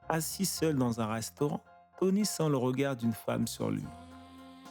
Assis seul dans un restaurant, Tony sent le regard d'une femme sur lui.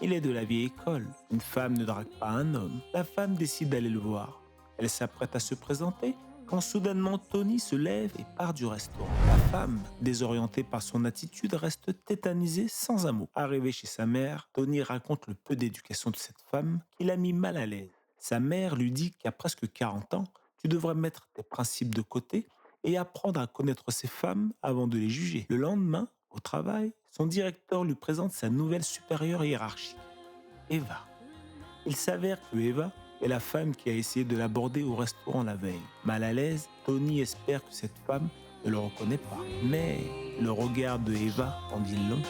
Il est de la vieille école. Une femme ne drague pas un homme. La femme décide d'aller le voir. Elle s'apprête à se présenter quand soudainement Tony se lève et part du restaurant. La femme, désorientée par son attitude, reste tétanisée sans un mot. Arrivé chez sa mère, Tony raconte le peu d'éducation de cette femme qui l'a mis mal à l'aise. Sa mère lui dit qu'à presque 40 ans, tu devrais mettre tes principes de côté et apprendre à connaître ces femmes avant de les juger. Le lendemain, au travail, son directeur lui présente sa nouvelle supérieure hiérarchique, Eva. Il s'avère que Eva est la femme qui a essayé de l'aborder au restaurant la veille. Mal à l'aise, Tony espère que cette femme ne le reconnaît pas. Mais le regard de Eva en dit long.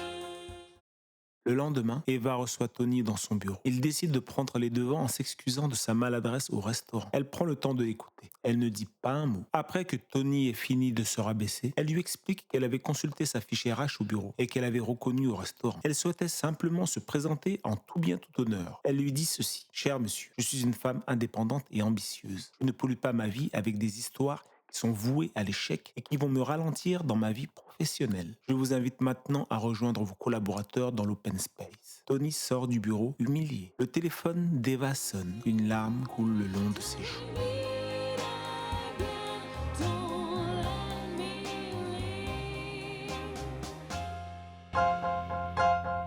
Le lendemain, Eva reçoit Tony dans son bureau. Il décide de prendre les devants en s'excusant de sa maladresse au restaurant. Elle prend le temps de l'écouter. Elle ne dit pas un mot. Après que Tony ait fini de se rabaisser, elle lui explique qu'elle avait consulté sa fiche RH au bureau et qu'elle avait reconnu au restaurant. Elle souhaitait simplement se présenter en tout bien tout honneur. Elle lui dit ceci: « Cher monsieur, je suis une femme indépendante et ambitieuse. Je ne pollue pas ma vie avec des histoires qui sont voués à l'échec et qui vont me ralentir dans ma vie professionnelle. Je vous invite maintenant à rejoindre vos collaborateurs dans l'open space. » Tony sort du bureau humilié. Le téléphone d'Eva sonne. Une larme coule le long de ses joues.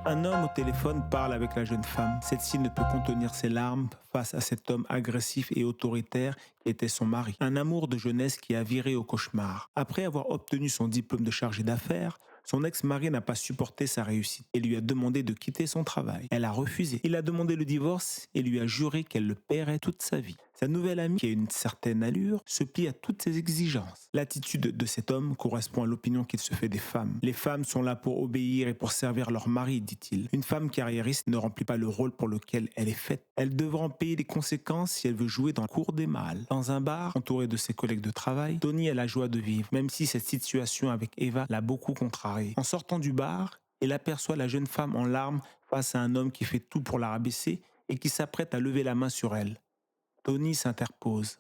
Un homme au téléphone parle avec la jeune femme. Celle-ci ne peut contenir ses larmes face à cet homme agressif et autoritaire qui était son mari. Un amour de jeunesse qui a viré au cauchemar. Après avoir obtenu son diplôme de chargé d'affaires, son ex-mari n'a pas supporté sa réussite et lui a demandé de quitter son travail. Elle a refusé. Il a demandé le divorce et lui a juré qu'elle le paierait toute sa vie. Sa nouvelle amie, qui a une certaine allure, se plie à toutes ses exigences. L'attitude de cet homme correspond à l'opinion qu'il se fait des femmes. Les femmes sont là pour obéir et pour servir leur mari, dit-il. Une femme carriériste ne remplit pas le rôle pour lequel elle est faite. Elle devra en payer les conséquences si elle veut jouer dans la cour des mâles. Dans un bar, entouré de ses collègues de travail, Tony a la joie de vivre, même si cette situation avec Eva l'a beaucoup contrarié. En sortant du bar, il aperçoit la jeune femme en larmes face à un homme qui fait tout pour la rabaisser et qui s'apprête à lever la main sur elle. Tony s'interpose.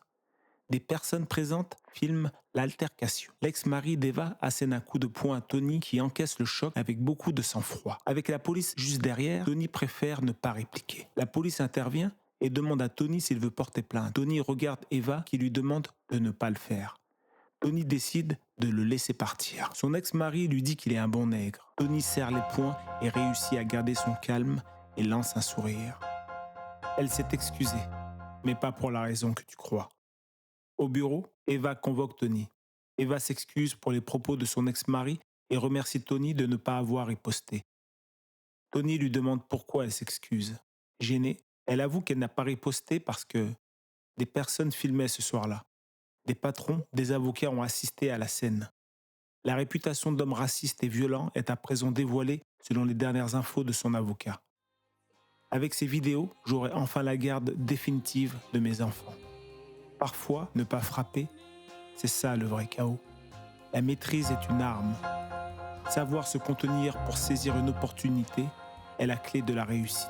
Des personnes présentes filment l'altercation. L'ex-mari d'Eva assène un coup de poing à Tony qui encaisse le choc avec beaucoup de sang-froid. Avec la police juste derrière, Tony préfère ne pas répliquer. La police intervient et demande à Tony s'il veut porter plainte. Tony regarde Eva qui lui demande de ne pas le faire. Tony décide de le laisser partir. Son ex-mari lui dit qu'il est un bon nègre. Tony serre les poings et réussit à garder son calme et lance un sourire. Elle s'est excusée, mais pas pour la raison que tu crois. Au bureau, Eva convoque Tony. Eva s'excuse pour les propos de son ex-mari et remercie Tony de ne pas avoir riposté. Tony lui demande pourquoi elle s'excuse. Gênée, elle avoue qu'elle n'a pas riposté parce que des personnes filmaient ce soir-là. Des patrons, des avocats ont assisté à la scène. La réputation d'homme raciste et violent est à présent dévoilée selon les dernières infos de son avocat. Avec ces vidéos, j'aurai enfin la garde définitive de mes enfants. Parfois, ne pas frapper, c'est ça le vrai chaos. La maîtrise est une arme. Savoir se contenir pour saisir une opportunité est la clé de la réussite.